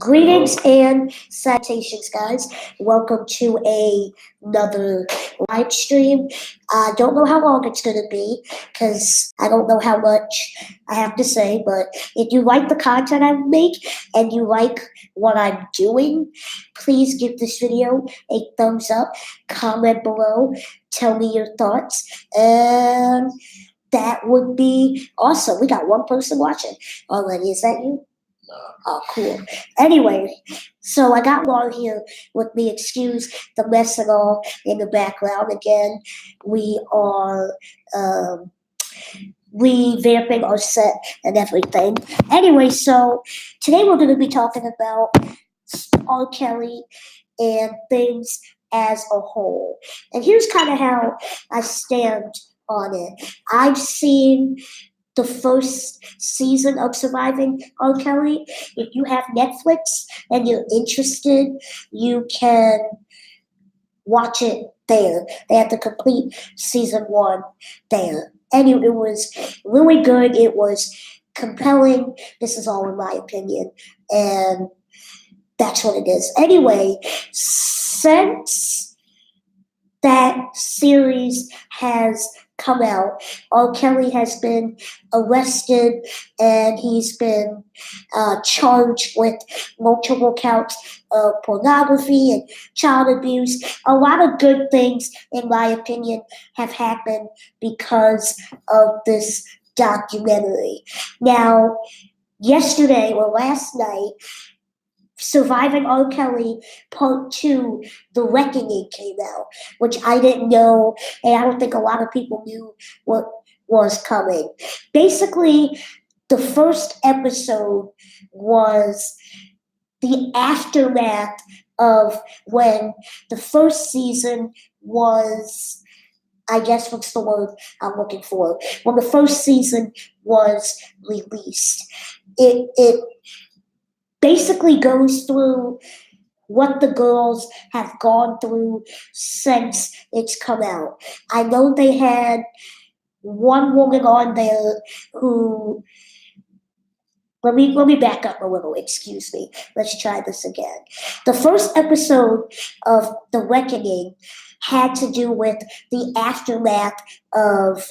Greetings and salutations, guys. Welcome to another live stream. I don't know how long it's going to be because I don't know how much I have to say, but if you like the content I make and you like what I'm doing, please give this video a thumbs up, comment below, tell me your thoughts, and that would be awesome. We got one person watching already. Is that you? Oh, cool. Anyway, so I got Laura here with me. Excuse the mess and all in the background. Again, we are revamping our set and everything. Anyway, so today we're going to be talking about R. Kelly and things as a whole. And here's kind of how I stand on it. I've seen the first season of Surviving R. Kelly. If you have Netflix and you're interested, you can watch it there. They have the complete season 1 there. And it was really good. It was compelling. This is all in my opinion. And that's what it is. Anyway, since that series has come out, R. Kelly has been arrested and he's been charged with multiple counts of pornography and child abuse. A lot of good things, in my opinion, have happened because of this documentary. Now, yesterday or last night, Surviving R. Kelly Part 2, The Reckoning came out, which I didn't know, and I don't think a lot of people knew what was coming. Basically, the first episode was the aftermath of when the first season was, I guess what's the word I'm looking for, when the first season was released. It basically goes through what the girls have gone through since it's come out. I know they had one woman on there who, let me back up a little, excuse me. Let's try this again. The first episode of The Reckoning had to do with the aftermath of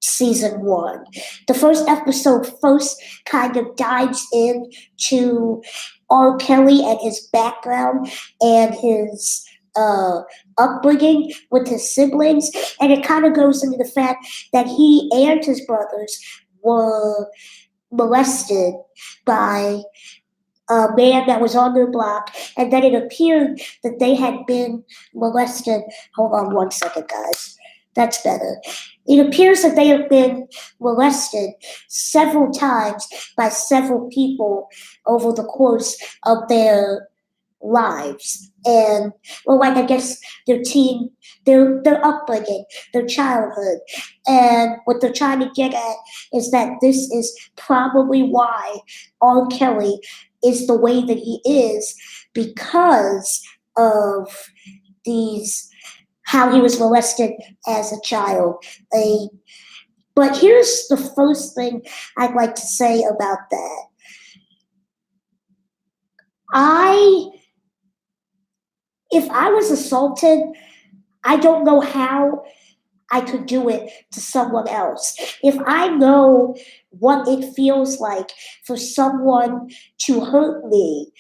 season 1. The first episode first kind of dives into R. Kelly and his background and his upbringing with his siblings, and it kind of goes into the fact that he and his brothers were molested by a man that was on their block, and then it appeared that they had been molested. Hold on one second, guys. That's better. It appears that they have been molested several times by several people over the course of their lives. And, well, like, I guess their upbringing, their childhood. And what they're trying to get at is that this is probably why R. Kelly is the way that he is, because of these, how he was molested as a child. But here's the first thing I'd like to say about that. If I was assaulted, I don't know how I could do it to someone else. If I know what it feels like for someone to hurt me,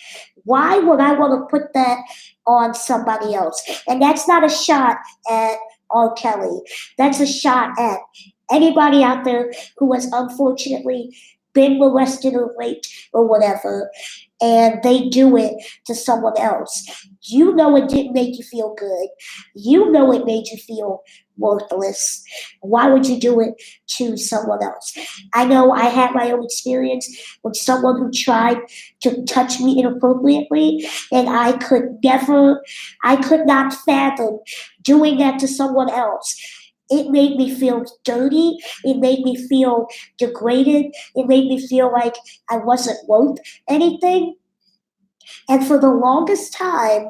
why would I want to put that on somebody else? And that's not a shot at R. Kelly. That's a shot at anybody out there who has unfortunately been molested or raped or whatever, and they do it to someone else. You know it didn't make you feel good. You know it made you feel worthless. Why would you do it to someone else? I know I had my own experience with someone who tried to touch me inappropriately, and I could not fathom doing that to someone else. It made me feel dirty. It made me feel degraded. It made me feel like I wasn't worth anything. And for the longest time,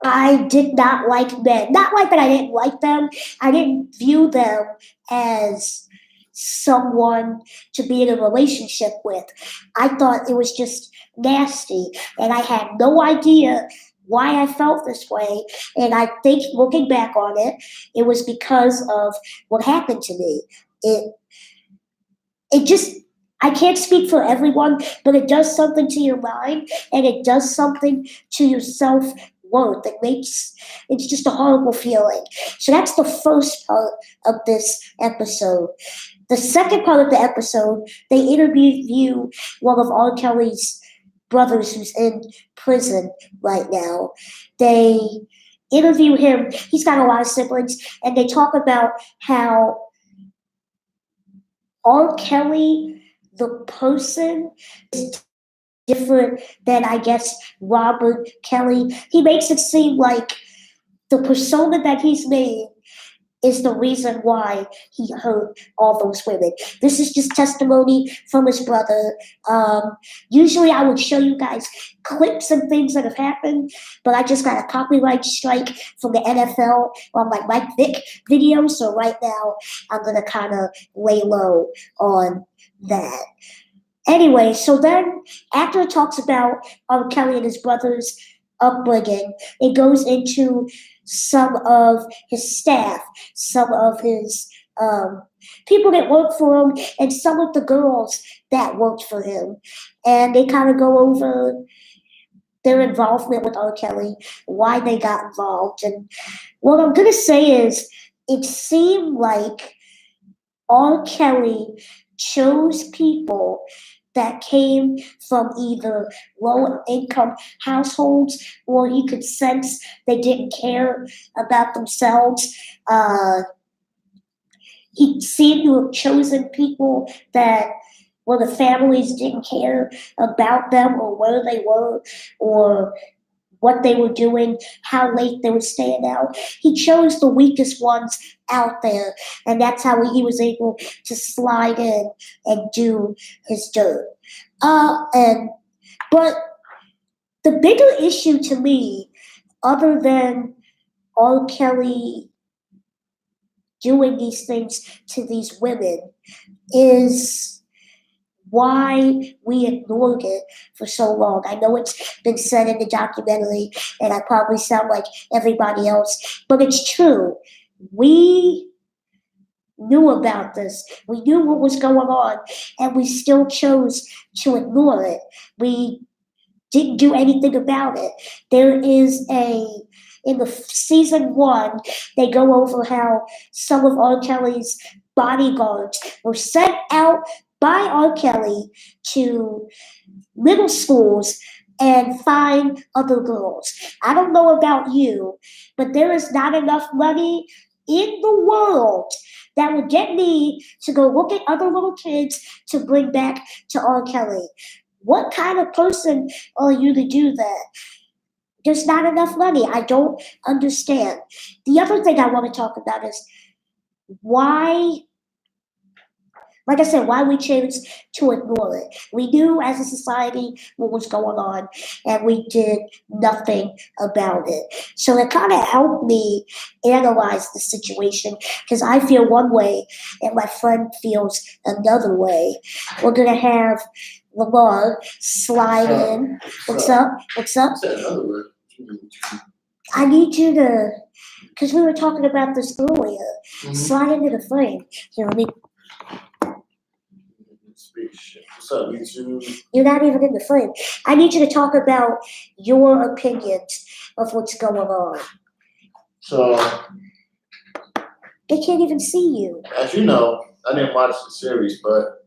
I did not like men. Not like that I didn't like them. I didn't view them as someone to be in a relationship with. I thought it was just nasty, and I had no idea why I felt this way. And I think looking back on it, it was because of what happened to me. It just, I can't speak for everyone, but it does something to your mind, and it does something to your self worth. It's just a horrible feeling. So that's the first part of this episode. The second part of the episode, they interview one of R. Kelly's brothers who's in prison right now. They interview him. He's got a lot of siblings, and they talk about how R. Kelly, the person, is different than, I guess, Robert Kelly. He makes it seem like the persona that he's made is the reason why he hurt all those women. This is just testimony from his brother. Usually I would show you guys clips and things that have happened, but I just got a copyright strike from the NFL on my Mike Vick video, so right now I'm gonna kind of lay low on that. Anyway, so then after it talks about R. Kelly and his brother's upbringing, it goes into some of his staff, some of his people that work for him, and some of the girls that worked for him. And they kind of go over their involvement with R. Kelly, why they got involved. And what I'm going to say is, it seemed like R. Kelly chose people that came from either low income households, or he could sense they didn't care about themselves. He seemed to have chosen people that, well, the families didn't care about them or where they were or what they were doing, how late they were staying out. He chose the weakest ones out there, and that's how he was able to slide in and do his dirt. But the bigger issue to me, other than R. Kelly doing these things to these women, is why we ignored it for so long. I know it's been said in the documentary, and I probably sound like everybody else, but it's true. We knew about this. We knew what was going on, and we still chose to ignore it. We didn't do anything about it. There is in the season 1, they go over how some of R. Kelly's bodyguards were sent out by R. Kelly to middle schools and find other girls. I don't know about you, but there is not enough money in the world that would get me to go look at other little kids to bring back to R. Kelly. What kind of person are you to do that? There's not enough money. I don't understand. The other thing I want to talk about is why, like I said, why we chose to ignore it. We knew as a society what was going on, and we did nothing about it. So it kind of helped me analyze the situation, because I feel one way and my friend feels another way. We're going to have Lamar slide in. What's up? What's up? I need you to, because we were talking about this earlier, slide into the frame. Here, let me. What's up, YouTube? You're not even in the frame. I need you to talk about your opinions of what's going on. So, They can't even see you. as you know, I didn't watch the series, but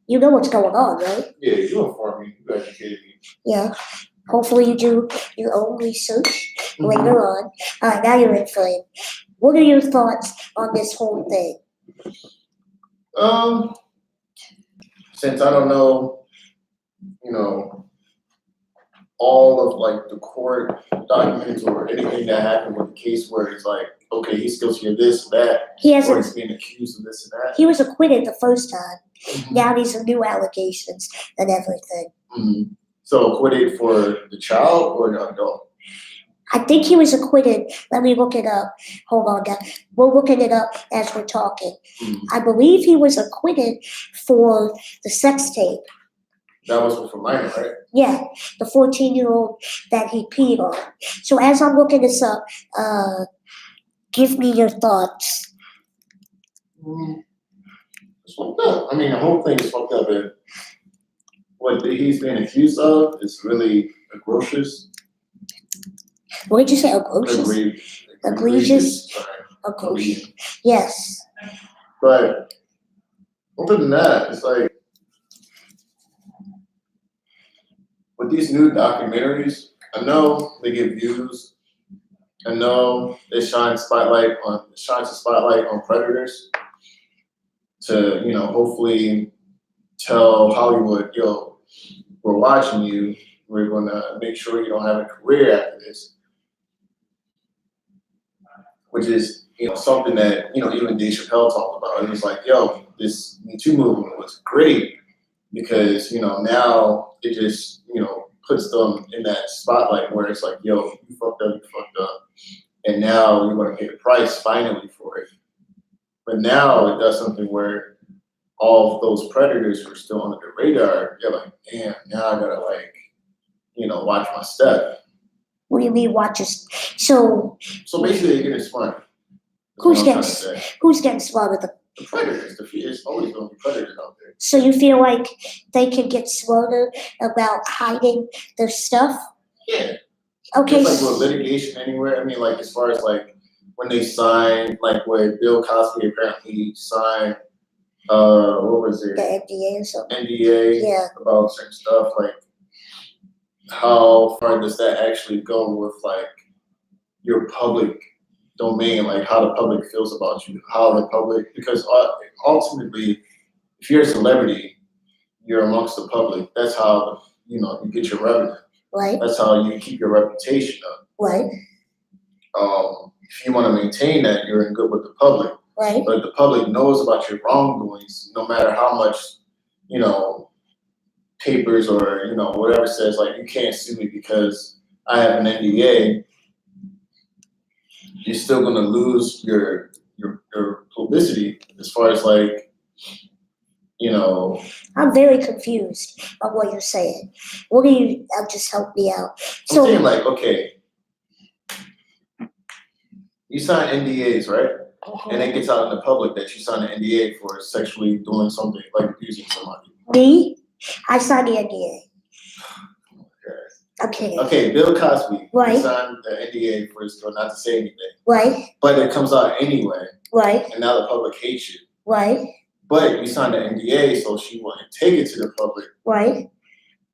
You know what's going on, right? yeah, you informed me. You educated me. Yeah. Hopefully you do your own research later on. All right, now you're in frame. What are your thoughts on this whole thing? Since I don't know, all of like the court documents or anything that happened with the case where it's like, okay, he's guilty of this, that, or he's being accused of this and that. He was acquitted the first time. Now these are new allegations and everything. So acquitted for the child or the adult? I think he was acquitted. Let me look it up. Hold on, guys. We're looking it up as we're talking. I believe he was acquitted for the sex tape. That was for minor, right? Yeah, the 14-year-old that he peed on. So as I'm looking this up, give me your thoughts. It's fucked up. I mean, the whole thing is fucked up. And what he's being accused of is really atrocious. What did you say? Egregious? Egregious? Egregious. Yes. But other than that, it's like with these new documentaries, I know they get views. I know it shines a spotlight on predators to, hopefully tell Hollywood, yo, we're watching you. We're gonna make sure you don't have a career after this. Which is, something that, even Dave Chappelle talked about. It was like, yo, this Me Too movement was great because, now it just, puts them in that spotlight where it's like, yo, you fucked up. And now you're going to pay the price finally for it. But now it does something where all of those predators who are still under the radar, they're like, damn, now I got to watch my step. What do you mean watch us? So basically they're getting smart. Who's getting smarter? The predators. It's always going to be predators out there. So you feel like they can get smarter about hiding their stuff? Yeah. Okay. It's like with litigation anywhere. I mean, like as far as like when they signed, like where Bill Cosby apparently signed, what was it? The NDA or something. NDA. Yeah. About certain stuff. Like, how far does that actually go with like your public domain, like how the public feels about you, because ultimately, if you're a celebrity, you're amongst the public. That's how, you get your revenue. Right. That's how you keep your reputation up. Right. If you want to maintain that, you're in good with the public. Right. But if the public knows about your wrongdoings, no matter how much, papers or, whatever says, like, you can't sue me because I have an NDA, you're still going to lose your publicity as far as like, I'm very confused on what you're saying. What do you just help me out? I'm saying like, okay, you sign NDAs, right? And it gets out in the public that you signed an NDA for sexually doing something, like abusing somebody. Me? I signed the NDA. Okay. Okay, Bill Cosby. Right. He signed the NDA for his girl not to say anything. Right. But it comes out anyway. Right. And now the public hates you. Right. But you signed the NDA, so she wouldn't take it to the public. Right.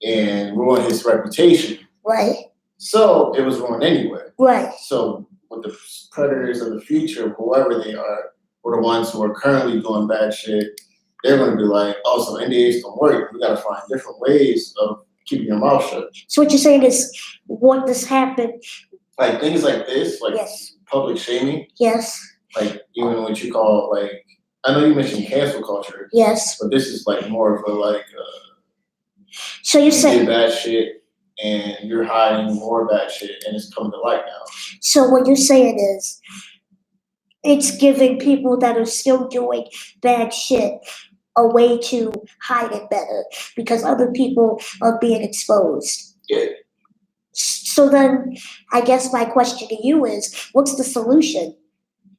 And ruin his reputation. Right. So it was ruined anyway. Right. So with the predators of the future, whoever they are, or the ones who are currently doing bad shit, they're going to be like, oh, so NDAs don't work. We got to find different ways of keeping your mouth shut. So what you're saying is, what this happened? Like things like this, like yes. Public shaming. Yes. Like even what you call like, I know you mentioned cancel culture. Yes. But this is like more of a like. So you're saying did bad shit, and you're hiding more bad shit, and it's coming to light now. So what you're saying is, it's giving people that are still doing bad shit a way to hide it better because other people are being exposed. Yeah. So then, I guess my question to you is, what's the solution?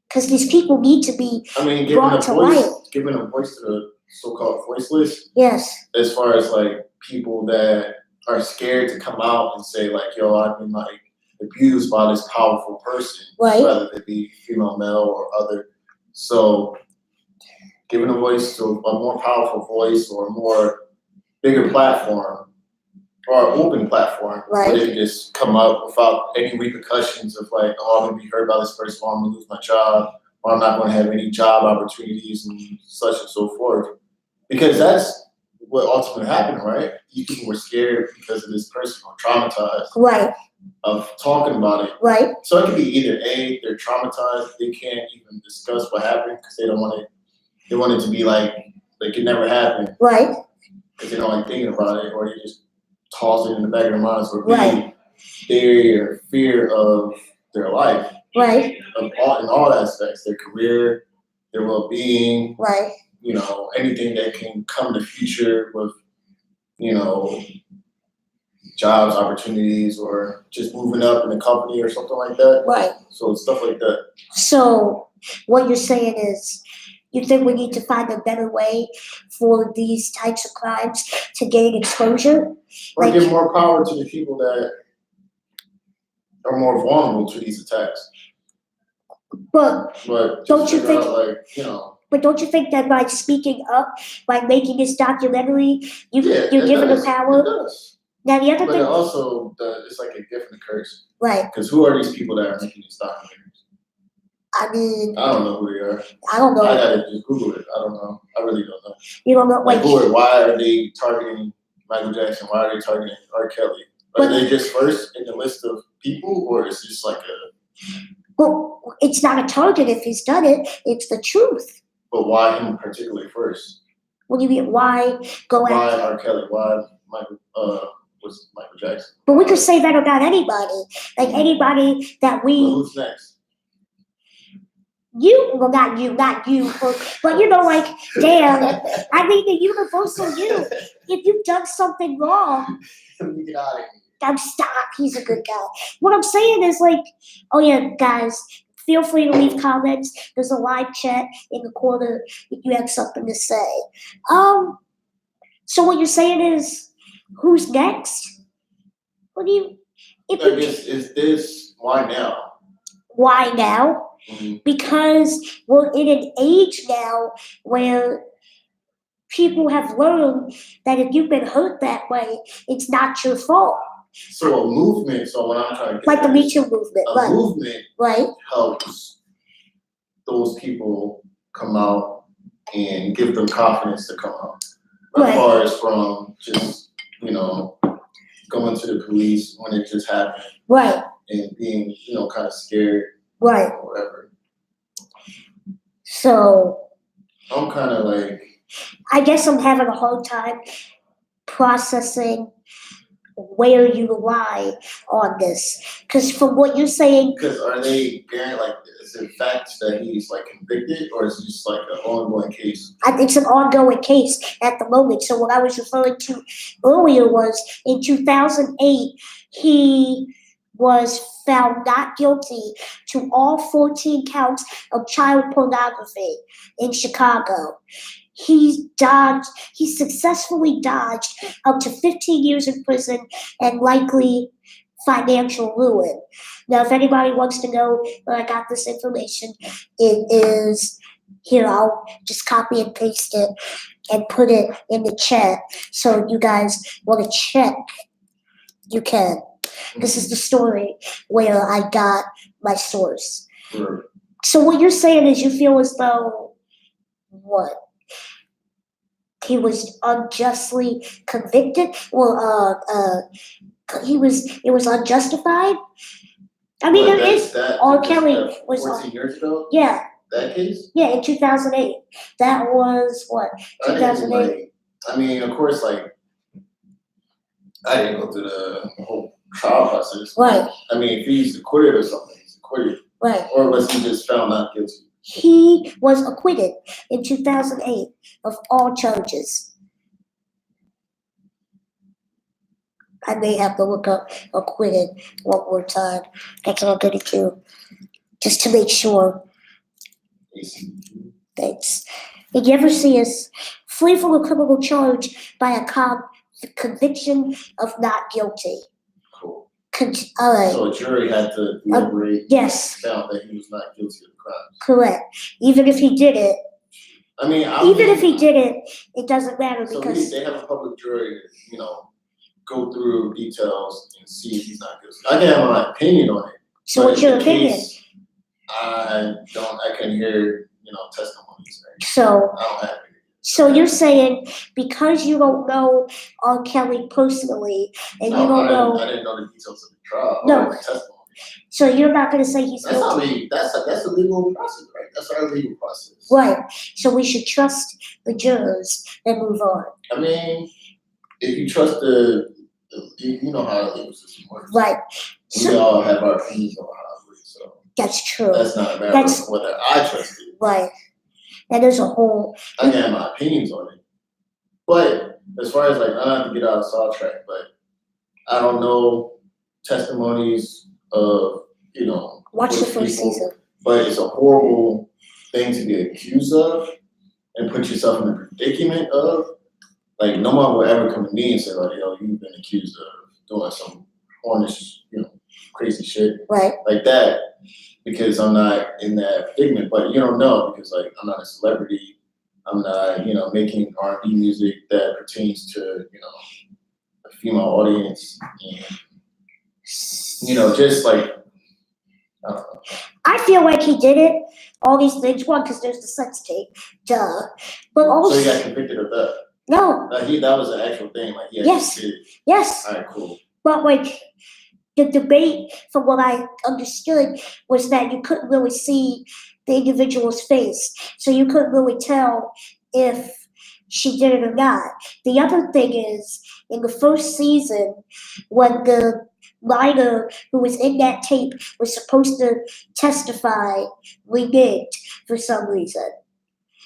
Because these people need to be brought to light. Giving a voice to the so-called voiceless. Yes. As far as like people that are scared to come out and say like, yo, I've been like abused by this powerful person, right. Whether it be female, male, or other. So giving a voice to a more powerful voice or a more bigger platform or an open platform right. Where they can just come up without any repercussions of like, oh, I'm gonna be heard by this person, or I'm gonna lose my job, or I'm not gonna have any job opportunities and such and so forth. Because that's what ultimately happened, right? These people were scared because of this person or traumatized. Right. Of talking about it. Right. So it could be either A, they're traumatized, they can't even discuss what happened because they don't want it. They want it to be like it never happened. Right. Because they don't like thinking about it, or they just toss it in the back of their minds. Or B, right. their fear of their life, Right. in all aspects, their career, their well-being, Right. anything that can come in the future with, jobs, opportunities, or just moving up in the company or something like that. Right. So it's stuff like that. So what you're saying is, you think we need to find a better way for these types of crimes to gain exposure? Or give more power to the people that are more vulnerable to these attacks. But don't you think? But don't you think that by speaking up, by making this documentary, you're giving the power? It does. Now the other But thing, also, it's like a gift and a curse. right? Because who are these people that are making these documentaries? I mean, I don't know who they are. I don't know. I gotta just Google it. I don't know. I really don't know. You don't know, why are they targeting Michael Jackson? Why are they targeting R. Kelly? Are they just first in the list of people, or is it just like a? Well, it's not a target if he's done it. It's the truth. But why him particularly first? What do you mean? Why go after? Why R. Kelly? Why was Michael Jackson? But we could say that about anybody. Like anybody that we. Well, who's next? Well, not you, but damn. I mean, the universal you. If you've done something wrong, Get out of here. Stop. He's a good guy. What I'm saying is oh yeah, guys, feel free to leave comments. There's a live chat in the corner if you have something to say. So what you're saying is, who's next? What do you? Is this why now? Why now? Mm-hmm. Because we're in an age now where people have learned that if you've been hurt that way, it's not your fault. So a movement. So what I'm trying to get the Me Too movement. A movement right helps those people come out and give them confidence to come out. As far as from just going to the police when it just happened. Right. And being kind of scared. Right. Or whatever. So I'm kind of I guess I'm having a hard time processing where you lie on this, because from what you're saying. Because are they is it facts that he's convicted, or is it just an ongoing case? It's an ongoing case at the moment. So what I was referring to earlier was in 2008, he was found not guilty to all 14 counts of child pornography in Chicago. He successfully dodged up to 15 years in prison and likely financial ruin. Now, if anybody wants to know where I got this information, it is here. I'll just copy and paste it and put it in the chat. So you guys want to check, you can. This is the story where I got my source. Sure. So what you're saying is you feel as though what? He was unjustly convicted? Well, it was unjustified? I mean, R. Kelly was 14 years ago? Yeah. That case? Yeah, in 2008. That was what? 2008? I mean, of course, I didn't go through the whole trial process. Right. I mean, if he's acquitted or something, he's acquitted. Right. Or was he just found not guilty? He was acquitted in 2008 of all charges. I may have to look up acquitted one more time. That's what I'm going to do. Just to make sure. Thanks. Did you ever see us flee from a criminal charge by a conviction of not guilty? Cool. All right. So a jury had to deliberate. Yes. Found that he was not guilty of the crime. Correct. Even if he did it. I mean, if he did it, it doesn't matter because they have a public jury, go through details and see if he's not guilty. I can have my opinion on it. So what's your opinion? I can hear, testimonies. Right? So I don't have any. So you're saying because you don't know R. Kelly personally, and you don't know. I didn't know the details of the trial. No. Or the testimony. So you're not going to say he's That's guilty. That's a legal process, right? That's our legal process. Right. So we should trust the jurors and move on. I mean, if you trust the you know how the legal system works. Right. We So all have our opinions on how it works, so that's true. that's not a matter That's- of whether I trust it. Right. And there's a whole. I can have my opinions on it. But as far as like, I don't have to get out of sidetrack, but I don't know testimonies of, Watch the which first people, season. but it's a horrible thing to be accused of and put yourself in the predicament of. Like, no one will ever come to me and say, like, yo, you've been accused of doing some honest, crazy shit Right. like that, because I'm not in that predicament. But you don't know, because like I'm not a celebrity. I'm not, making R&B music that pertains to, a female audience, and just like, I don't know. I feel like he did it. All these things. One, because there's the sex tape. Duh. But also. So he got convicted of that. No. That was an actual thing. Like, Yes. Did. Yes. All right, cool. But like the debate, from what I understood, was that you couldn't really see the individual's face, so you couldn't really tell if she did it or not. The other thing is, in the first season, when the writer who was in that tape was supposed to testify, reneged for some reason.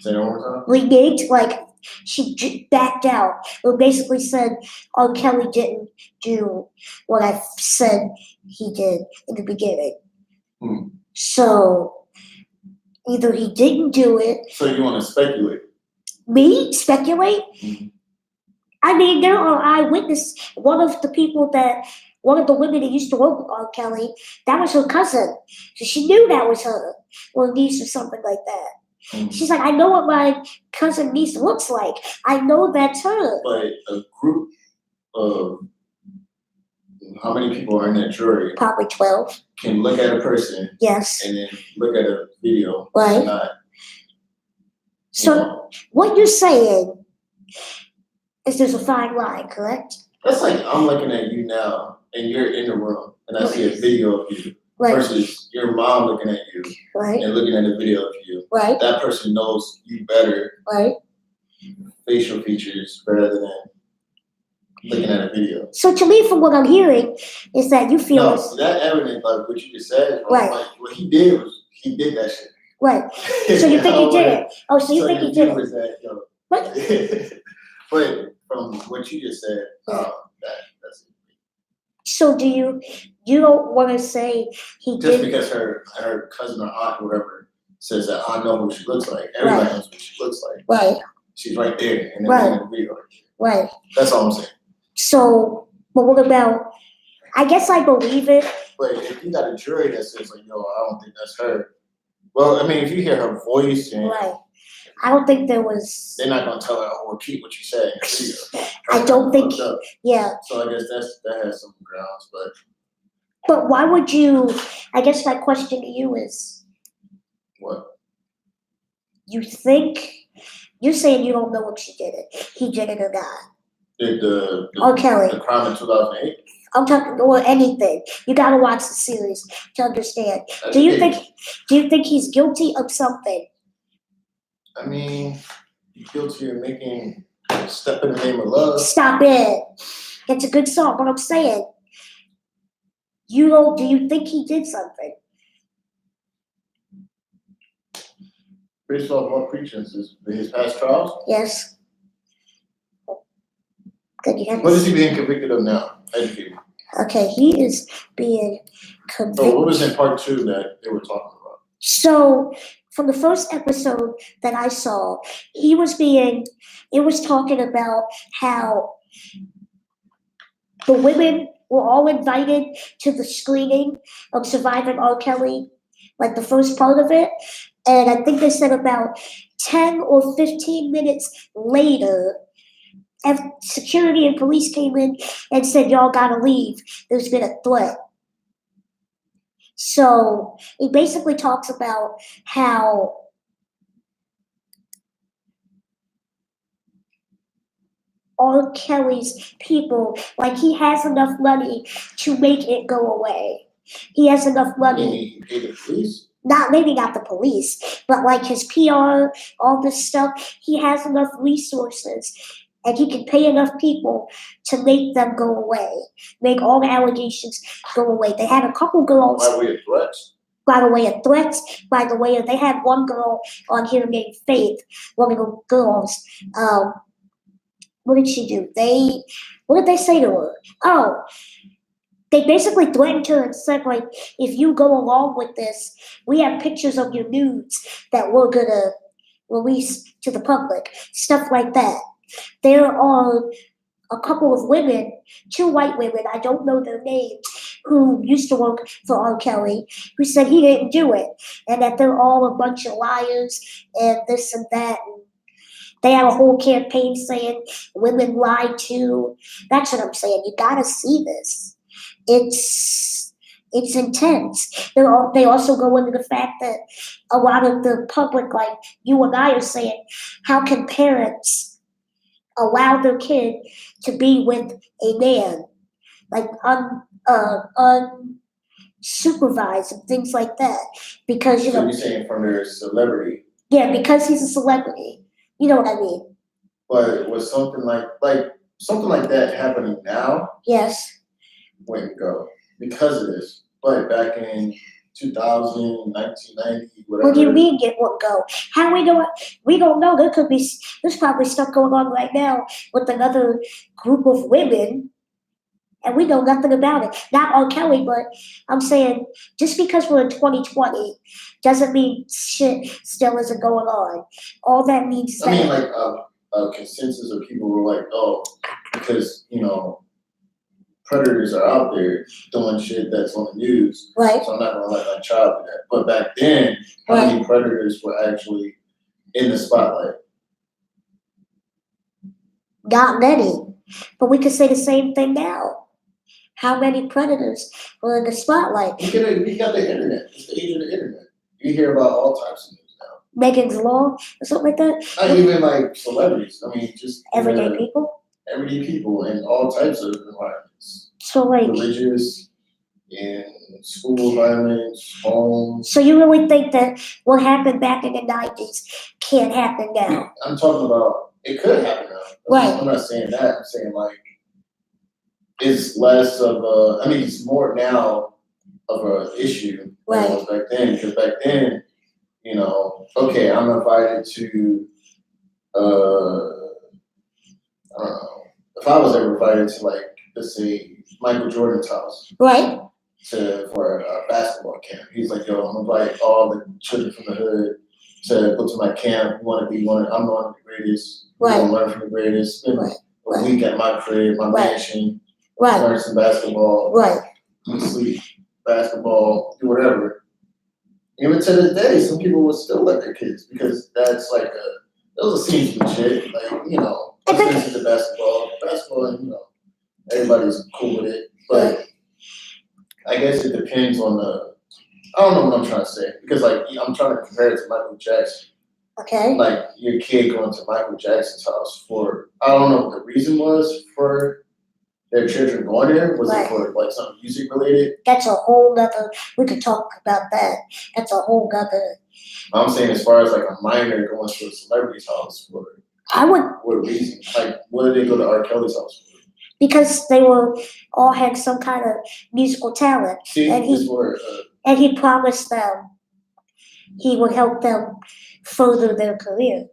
Say it one more time. Reneged, like she backed out, or basically said, "Oh, Kelly didn't do what I said he did in the beginning." So either he didn't do it. So you want to speculate? Me speculate? Mm-hmm. I mean, there are eyewitnesses. One of the women that used to work with R. Kelly, that was her cousin, so she knew that was her, or niece, or something like that. Mm-hmm. She's like, I know what my cousin niece looks like. I know that's her. But a group of how many people are in that jury? Probably 12. Can look at a person. Yes. And then look at a video. Right. And not, so what you're saying is there's a fine line, correct? That's like I'm looking at you now, and you're in the room, and I see a video of you. Right. Versus your mom looking at you, right, and looking at a video of you. Right. That person knows you better. Right. Facial features rather than looking at a video. So to me, from what I'm hearing, is that you feel that evidence, like what you just said, right? Like what he did was he did that shit. Right. So you think he did it? Oh, so you think he did it? That, What? But from what you just said, that's it. So do you don't want to say he just did? Because her cousin or aunt or whatever says that I know who she looks like. Everybody knows what she looks like. Right. She's right there in the video. Right. That's all I'm saying. So, but what about? I guess I believe it. But if you got a jury that says like, yo, I don't think that's her. Well, I mean, if you hear her voice and right. I don't think there was. They're not gonna tell her, "Oh, repeat what you said in the video." I don't think. Yeah. So I guess that has some grounds, but. But why would you? I guess my question to you is. What? You think you're saying you don't know if she did it? He did it or not? Did the Kelly. The crime in 2008? I'm talking or anything. You gotta watch the series to understand. Do you think he's guilty of something? I mean, he's guilty of making Step in the Name of Love. Stop it. It's a good song, but I'm saying. Do you think he did something? Based off what preachings? His past trials? Yes. What is he being convicted of now? Educate me. Okay, he is being convicted. Oh, what was in part 2 that they were talking about? So, from the first episode that I saw, it was talking about how the women were all invited to the screening of Surviving R. Kelly, like the first part of it. And I think they said about 10 or 15 minutes later, security and police came in and said, y'all gotta leave. There's been a threat. So it basically talks about how R. Kelly's people, like he has enough money to make it go away. He has enough money. He paid the police? Maybe not the police, but like his PR, all this stuff. He has enough resources. and he can pay enough people to make them go away, make all the allegations go away. They had a couple girls. By way of threats? By the way of threats, by the way of, they had one girl on here named Faith, one of the girls. What did she do? What did they say to her? Oh, they basically threatened her and said, like, if you go along with this, we have pictures of your nudes that we're gonna release to the public, stuff like that. There are a couple of women, 2 white women, I don't know their names, who used to work for R. Kelly, who said he didn't do it, and that they're all a bunch of liars and this and that. And they have a whole campaign saying women lie too. That's what I'm saying. You gotta see this. It's intense. They also go into the fact that a lot of the public, like you and I, are saying, how can parents allow their kid to be with a man, like unsupervised and things like that, because So you're saying from their celebrity? Yeah, because he's a celebrity. You know what I mean? But was something like something like that happening now? Yes. Wouldn't go because of this. But back in 2000, 1990, whatever. What do you mean it won't go? How we know? We don't know. There's probably stuff going on right now with another group of women, and we know nothing about it. Not R. Kelly, but I'm saying just because we're in 2020 doesn't mean shit still isn't going on. All that means is I mean, that like a consensus of people were like, oh, because predators are out there doing shit that's on the news. right, So I'm not gonna let my child do that. But back then, how Right. many predators were actually in the spotlight? not many. But we could say the same thing now. How many predators were in the spotlight? We got the internet. It's the age of the internet. You hear about all types of news now. Megan's Law or something like that? Not even like celebrities. I mean, just Everyday people? everyday people in all types of environments. So like Religious, in school environments, homes. so you really think that what happened back in the 90s can't happen now? I'm talking about it could happen now. Right. I'm not saying that. I'm saying like it's less of a. I mean, it's more now of an issue than Right. it was back then. Because back then, okay, I'm invited to. I don't know. If I was ever invited to, like, let's say Michael Jordan's house Right? for a basketball camp, he's like, "Yo, I'm gonna invite all the children from the hood to go to my camp. You want to be one? I'm one of the greatest. We're Right. gonna learn from the greatest. Spend Right. a week at my crib, my Right. mansion, Right. learn some basketball, Right. eat, sleep, basketball, do whatever." Even to this day, some people will still let their kids because that's like those are seasonal shit. Like, I'm sensitive to basketball, and everybody's cool with it. But I guess it depends on I don't know what I'm trying to say because like I'm trying to compare it to Michael Jackson. Okay. Like your kid going to Michael Jackson's house for I don't know what the reason was for their children going there. Was Right. it for like something music related? That's a whole nother we could talk about that. That's a whole nother I'm saying as far as like a minor going to a celebrity's house for I would what reason? Like what did they go to R. Kelly's house for? because they all had some kind of musical talent. See, And this word. And he promised them he would help them further their career.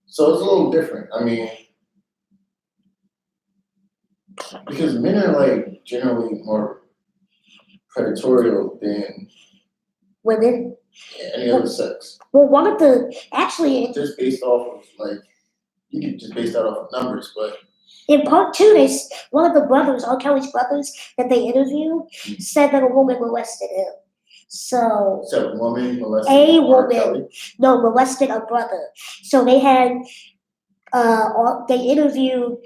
So it's a little different. I mean, because men are like generally more predatorial than Women. any other sex. Well, one of the actually Just based off of like you can just base that off of numbers, but in part 2, one of the brothers, R. Kelly's brothers, that they interviewed, said that a woman molested him. So a woman molested a R. woman, Kelly? no, molested a brother. So they had they interviewed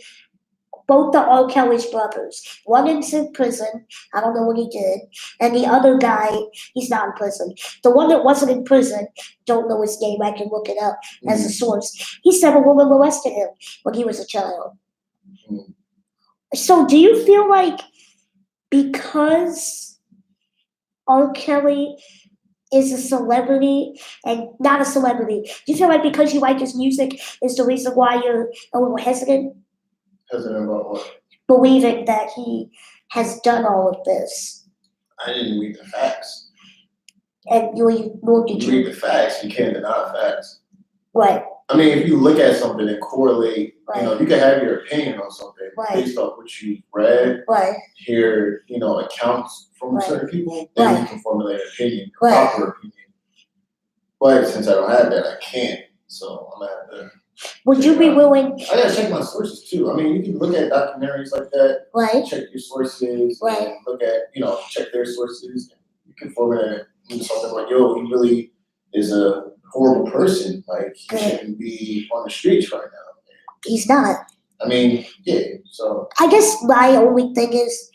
both the R. Kelly's brothers. One is in prison. I don't know what he did. And the other guy, he's not in prison. The one that wasn't in prison, don't know his name. I can look it up as a source. He said a woman molested him when he was a child. Mhm. So do you feel like because R. Kelly is a celebrity and not a celebrity? Do you feel like because you like his music is the reason why you're a little hesitant, Hesitant about what? believing that he has done all of this? I didn't read the facts. And nor did You read you. the facts, you can't deny facts. Right, I mean, if you look at something and correlate, right, you can have your opinion on something Right. based off what you read, right, hear, accounts from Right. certain people, then Right. you can formulate an opinion, a Right. proper opinion. But since I don't have that, I can't. So I'm gonna have to. Would you be willing? I gotta check my sources too. I mean, you can look at documentaries like that, Right, check your sources, Right. and look at, check their sources. And you can formulate into something like, yo, he really is a horrible person. Like, he Good. shouldn't be on the streets right now. he's not. I mean, yeah, so. I guess my only thing is,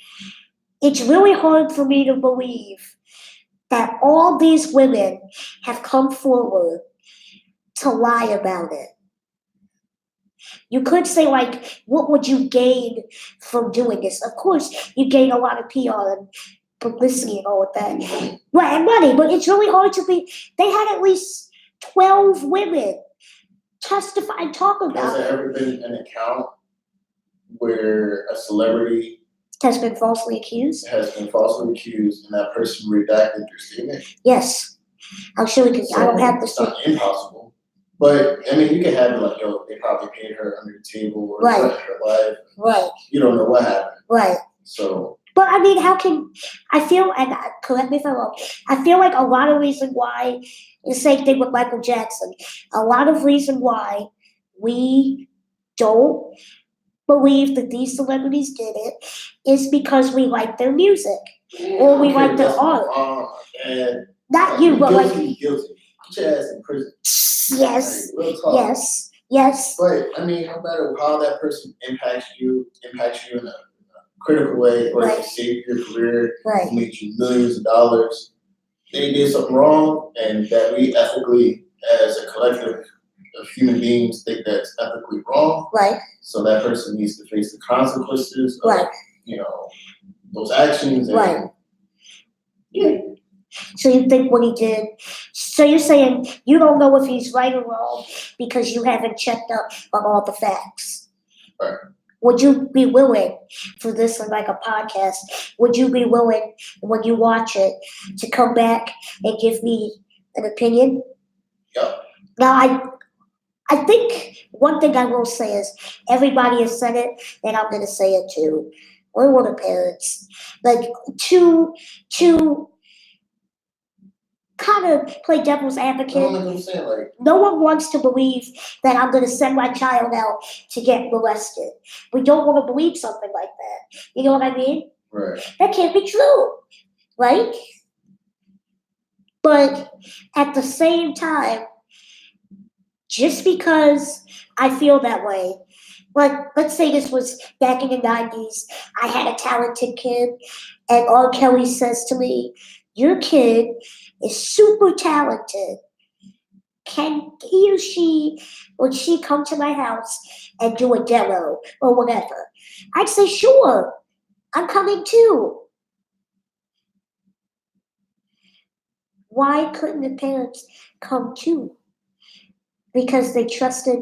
it's really hard for me to believe that all these women have come forward to lie about it. You could say, like, what would you gain from doing this? Of course, you gain a lot of PR and publicity and all of that. Right, and money, but it's really hard to be. They had at least 12 women testify and talk Has about there it. ever been an account where a celebrity Has been falsely accused? has been falsely accused and that person redacted their statement? Yes. I'm sure because I don't have the It's not impossible. But I mean, you can have it like, yo, they probably paid her under the table or Right. threatened her life. Right, You don't know what happened. right. So But I mean, how can I feel? And correct me if I'm wrong. I feel like a lot of reason why the same thing with Michael Jackson. A lot of reason why we don't believe that these celebrities did it is because we like their music or we like their art. And Not you, but like guilty. Put your ass in prison. yes, Like, real talk. yes. But I mean, no matter how that person impacts you in a critical way, or Right. if it saved your career, Right, made you millions of dollars, they did something wrong, and that we ethically, as a collective of human beings, think that's ethically wrong. right, So that person needs to face the consequences of, right. those actions. And, Right. Yeah. So you think what he did? So you're saying you don't know if he's right or wrong because you haven't checked up on all the facts. Right. Would you be willing for this in like a podcast? Would you be willing when you watch it to come back and give me an opinion? Yep. Now I think one thing I will say is everybody has said it and I'm gonna say it too. We're one of parents. Like to kind of play devil's advocate. No, like I'm saying, like, No one wants to believe that I'm going to send my child out to get molested. We don't want to believe something like that. You know what I mean? right. That can't be true, right? But at the same time, just because I feel that way, like let's say this was back in the 90s, I had a talented kid, and R. Kelly says to me, your kid is super talented. Can he or she, would she come to my house and do a demo or whatever? I'd say, sure, I'm coming too. Why couldn't the parents come too? Because they trusted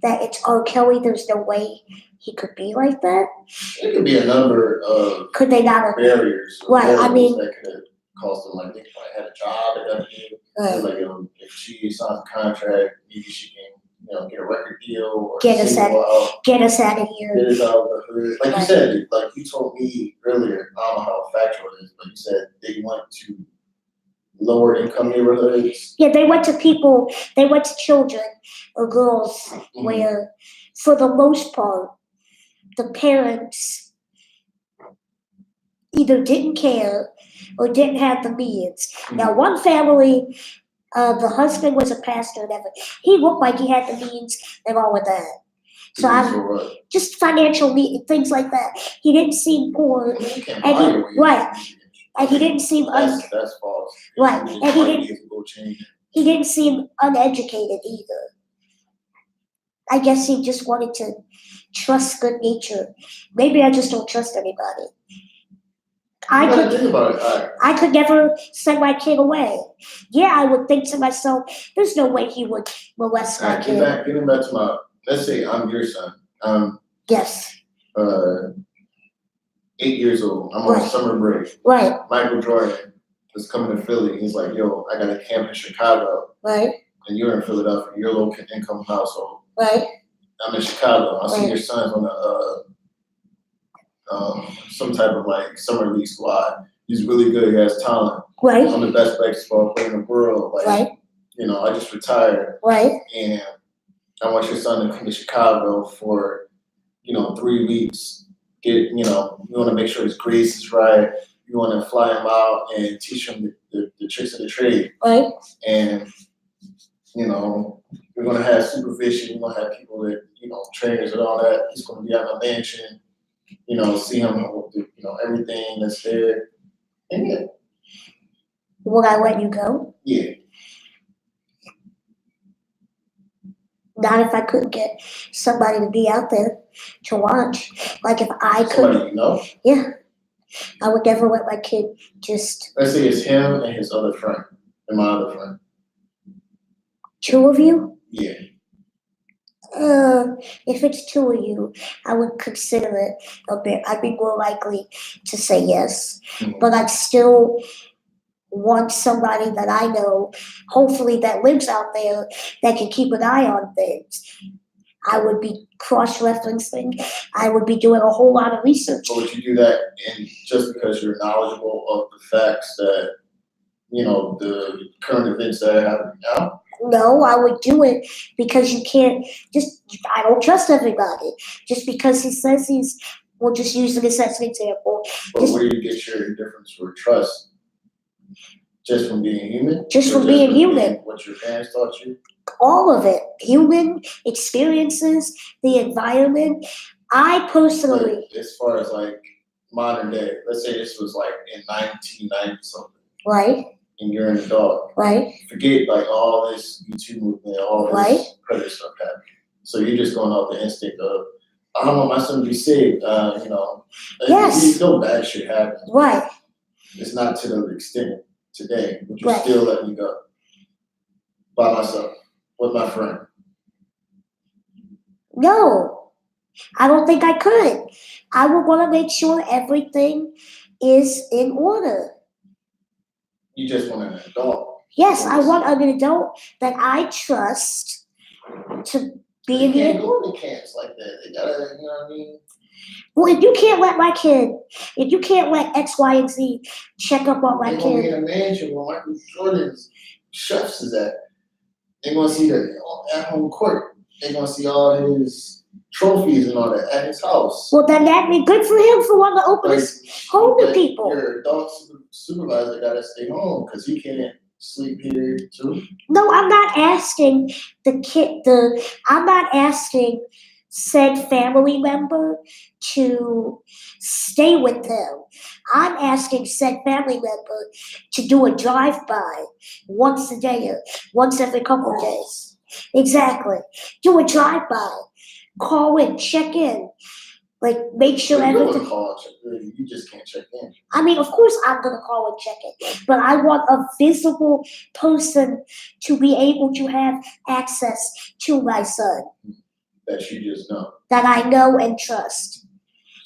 that it's R. Kelly, there's no way he could be like that? There could be a number of Could they not have? barriers. Right, I mean- that could have caused them, like, they probably had a job at that day. Right. Like, if she signs a contract, maybe she can, get a record deal or Get us single out, Get us out of here. get us out of the hood. Like you Right. said, like you told me earlier, I don't know how factual it is, but you said they went to lower income neighborhoods. Yeah, they went to children or girls Mhm. where, for the most part, the parents either didn't care or didn't have the means. Now, one family, the husband was a pastor and everything. He looked like he had the means and all of that. So I'm just financial things like that. He didn't seem poor, You can't and buy he- your way right. into it. and he didn't seem That's false. Right, It's and he money didn't- is gold chain. he didn't seem uneducated either. I guess he just wanted to trust good nature. Maybe I just don't trust anybody. I You gotta could think about it. All right. I could never send my kid away. Yeah, I would think to myself, there's no way he would molest All my right, kid. getting back to my. Let's say I'm your son. I'm Yes, 8 years old. I'm on Right. summer break. right, Michael Jordan is coming to Philly. He's like, "Yo, I got a camp in Chicago, right, and you're in Philadelphia. You're a low income household. right, I'm in Chicago. I see Right. your son's on some type of like summer league squad. He's really good. He has talent. right, I'm the best baseball player in the world. Like, right, I just retired, right, and I want your son to come to Chicago for 3 weeks. You want to make sure his grades is right. You want to fly him out and teach him the tricks of the trade. right. And we're gonna have supervision. We're gonna have people that trainers and all that. He's gonna be at my mansion. See him with everything that's there. And yeah, Would I let you go? yeah. Not if I couldn't get somebody to be out there to watch. Like if I Somebody could, yeah, I would never let my kid just Let's say it's him and his other friend, and my other friend. two of you. Yeah. If it's two of you, I would consider it a bit. I'd be more likely to say yes, Mhm. but I'd still want somebody that I know, hopefully that lives out there, that can keep an eye on things. I would be cross-referencing. I would be doing a whole lot of research. But would you do that just because you're knowledgeable of the facts that the current events that are happening now? No, I would do it because you can't I don't trust everybody. Just because he says we'll just use this as an example. But where do you get your indifference for trust? Just from being human? Just Or from being human. being what your parents taught you? All of it. Human experiences, the environment. I personally. But as far as like modern day, let's say this was like in 1990 something. Right. And you're an adult. Right. Forget like all this YouTube movement, all this Right. predator stuff happening. So you're just going off the instinct of, I don't want my son to be saved. Yes. No bad shit happens. Right. It's not to the extent today, but you Right. still let me go by myself with my friend. No, I don't think I could. I would want to make sure everything is in order. You just want an adult. Yes, I want an adult that I trust to be in They can't the. go to camps like that. They gotta, you know what I mean? Well, if you can't let X, Y, and Z check up on my They're gonna be kid, in a mansion where Michael Jordan's chefs is at. They're gonna see the at-home court. They're gonna see all his trophies and all that at his house. well, then that'd be good for him for wanting to open Like, his home to but people. Your adult supervisor gotta stay home because he can't sleep here too. No, I'm not asking I'm not asking said family member to stay with them. I'm asking said family member to do a drive-by once a day, or once every couple of days. Exactly. Do a drive-by. Call in, check in. Like, make sure But you everything. wanna call and check in. You just can't check in. I mean, of course I'm going to call and check it, but I want a visible person to be able to have access to my son That you just know. that I know and trust.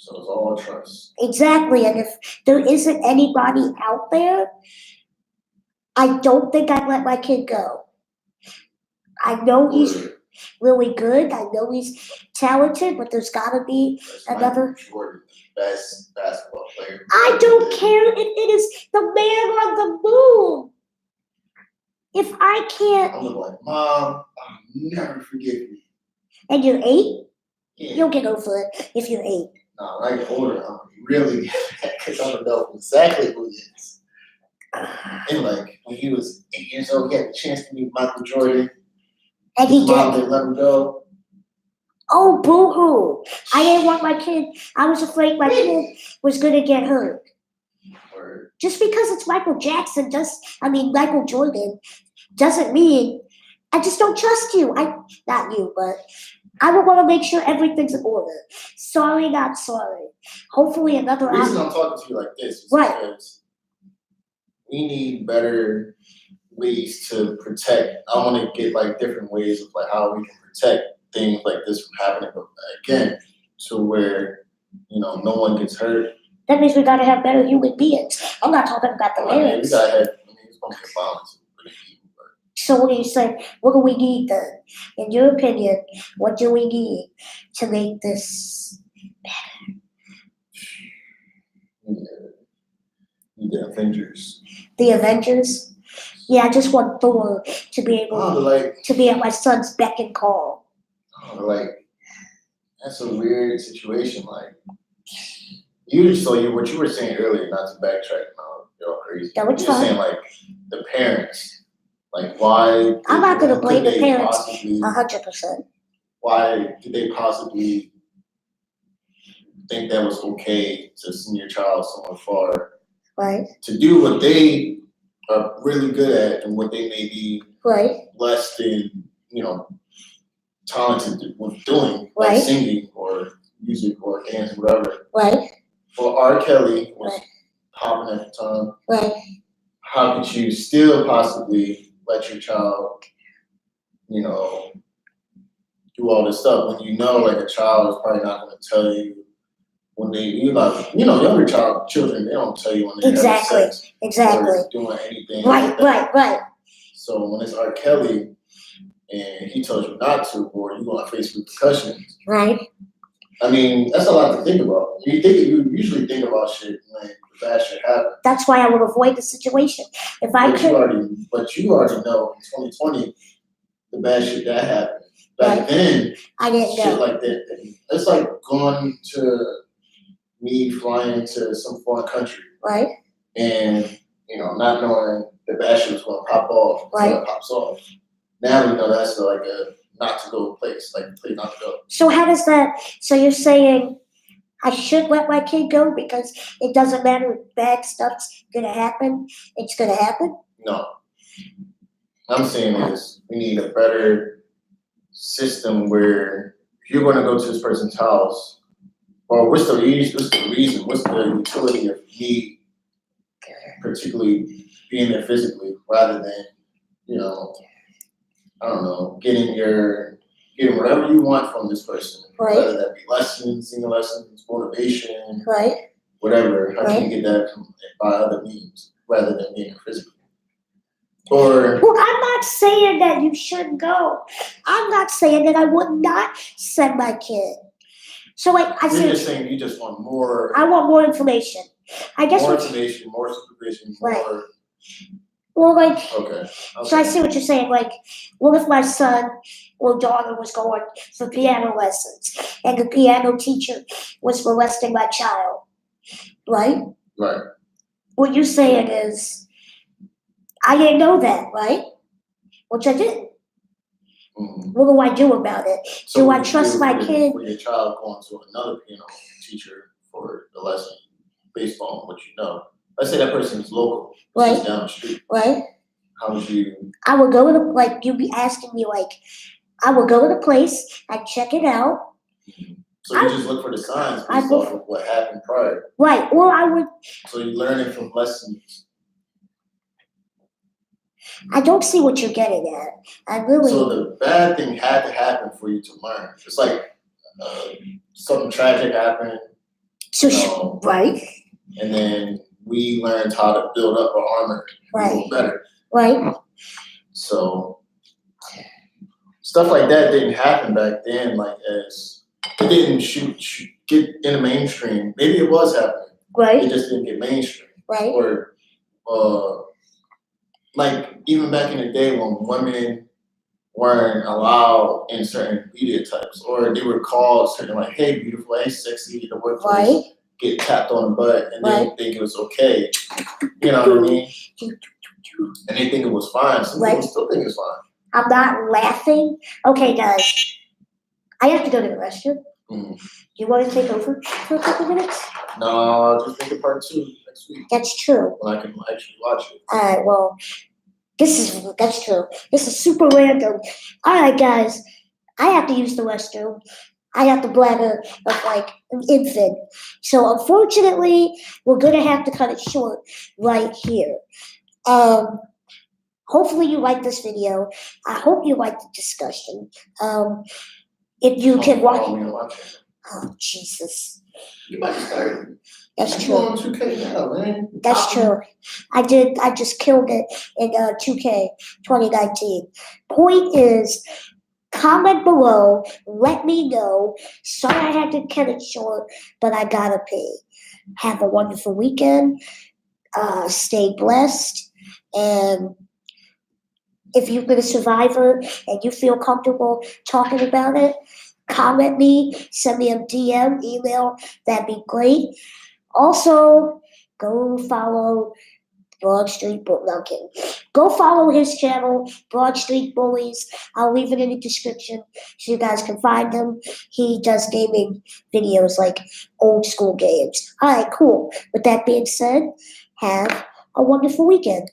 So it's all trust. Exactly. And if there isn't anybody out there, I don't think I'd let my kid go. I know he's really good. I know he's talented, but there's got to be another. Michael Jordan, the best basketball player. I don't care if it is the man on the moon. If I can't. I'm like, Mom, I'll never forgive you. And you're 8? Yeah. You'll get over it if you're 8. No, when I get older, I'm really get that because I don't know exactly who he is. And like when he was 8 years old, he had the chance to meet Michael Jordan. And he Mom did. didn't let him go. Oh, boo-hoo. I didn't want my kid. I was afraid my kid was going to get hurt. Or, Just because it's Michael Michael Jordan doesn't mean I just don't trust you. Not you, but I would want to make sure everything's in order. Sorry, not sorry. Hopefully, another The reason I'm talking to you like this is Right. because we need better ways to protect. I want to get like different ways of like how we can protect things like this from happening again, to where no one gets hurt. That means we gotta have better human beings. I'm not talking about the I mean, we parents. gotta have. I mean, it's gonna be violence. So what do you say? What do we need then? In your opinion, what do we need to make this The Avengers. the Avengers? Yeah, I just want Thor to be able to be at my son's beck and call. Like that's a weird situation. Like what you were saying earlier, not to backtrack. No, you're all crazy. No, it's You're fine. saying like the parents. Like why? I'm not gonna blame the they parents possibly- 100%. Why did they possibly think that was okay to send your child somewhere far Right, to do what they are really good at and what they may be right, less than talented with doing, Right. like singing or music or dance, whatever. right, Well, R. Kelly was Right. popping at the time. right. How could you still possibly let your child, do all this stuff when like a child is probably not going to tell you when younger children, they don't tell you when they're Exactly, having sex exactly. or doing anything. Right, like that. right. So when it's R. Kelly and he tells you not to, or you're going to face repercussions. Right. I mean, that's a lot to think about. You usually think about shit when bad shit happens. That's why I would avoid the situation. If I But could, you already know in 2020 the bad shit that happened. Back Right. then, I didn't shit know. like that. It's like going to me flying to some foreign country Right, and not knowing the bad shit was going to pop off until Right. it pops off. Now we know that's like a not to go place, like a place not to go. So how does that? So you're saying I should let my kid go because it doesn't matter if bad stuff's gonna happen. It's gonna happen. No, I'm saying is we need a better system where if you're going to go to this person's house, or what's the reason, what's the utility of me particularly being there physically rather than I don't know, getting whatever you want from this person, Right. whether that be lessons, singing lessons, motivation, Right. whatever. How can you get that by other means rather than being physically? Or Well, I'm not saying that you shouldn't go. I'm not saying that I would not send my kid. So like I you're said, just saying you just want more. I want more information. I guess more what information, more supervision, Right. more. well like Okay. so I see what you're saying. Like, what if my son or daughter was going for piano lessons and the piano teacher was molesting my child? Right? Right. What you're saying is I didn't know that, right? Which I didn't. Mm-hmm. What do I do about it? So Do what I you trust do my for kid? For your child going to another piano teacher for the lesson based on what you know. Let's say that person is local, Right. just down the street. Right? How would you? I would go to the like you'd be asking me like I would go to the place, I'd check it out. So you just look for the signs based off of what happened prior. Right. Or I would So you're learning from lessons. I don't see what you're getting at. I really So the bad thing had to happen for you to learn. It's like something tragic happened. so right. And then we learned how to build up our armor a little better. Right. So stuff like that didn't happen back then. Like as it didn't get in the mainstream. Maybe it was happening. Right. It just didn't get mainstream. Right. Or like even back in the day when women weren't allowed in certain media types, or they were called certain like, "Hey, beautiful, hey, sexy," in the workplace. Right. Get tapped on the butt and Right. they think it was okay. You know what I mean? And they think it was fine. Some people still think it's fine. I'm not laughing. Okay, guys. I have to go to the restroom. Mm. Do you want to take over for a couple minutes? No, just make it part 2 next week That's true. when I can actually watch it. Alright, well, that's true. This is super random. Alright, guys. I have to use the restroom. I have the bladder of like an infant. So unfortunately, we're gonna have to cut it short right here. Um, hopefully you like this video. I hope you like the discussion. If you can watch, Follow me on my channel. oh Jesus, You might start. that's You true. on 2K now, man. That's true. I did. I just killed it in 2K 2019. Point is, comment below. Let me know. Sorry I had to cut it short, but I gotta pee. Have a wonderful weekend. Stay blessed. And if you've been a survivor and you feel comfortable talking about it, comment me, send me a DM, email. That'd be great. Also, go follow Broad Street Bullying. Go follow his channel, Broad Street Bullies. I'll leave it in the description so you guys can find him. He does gaming videos like old school games. All right, cool. With that being said, have a wonderful weekend.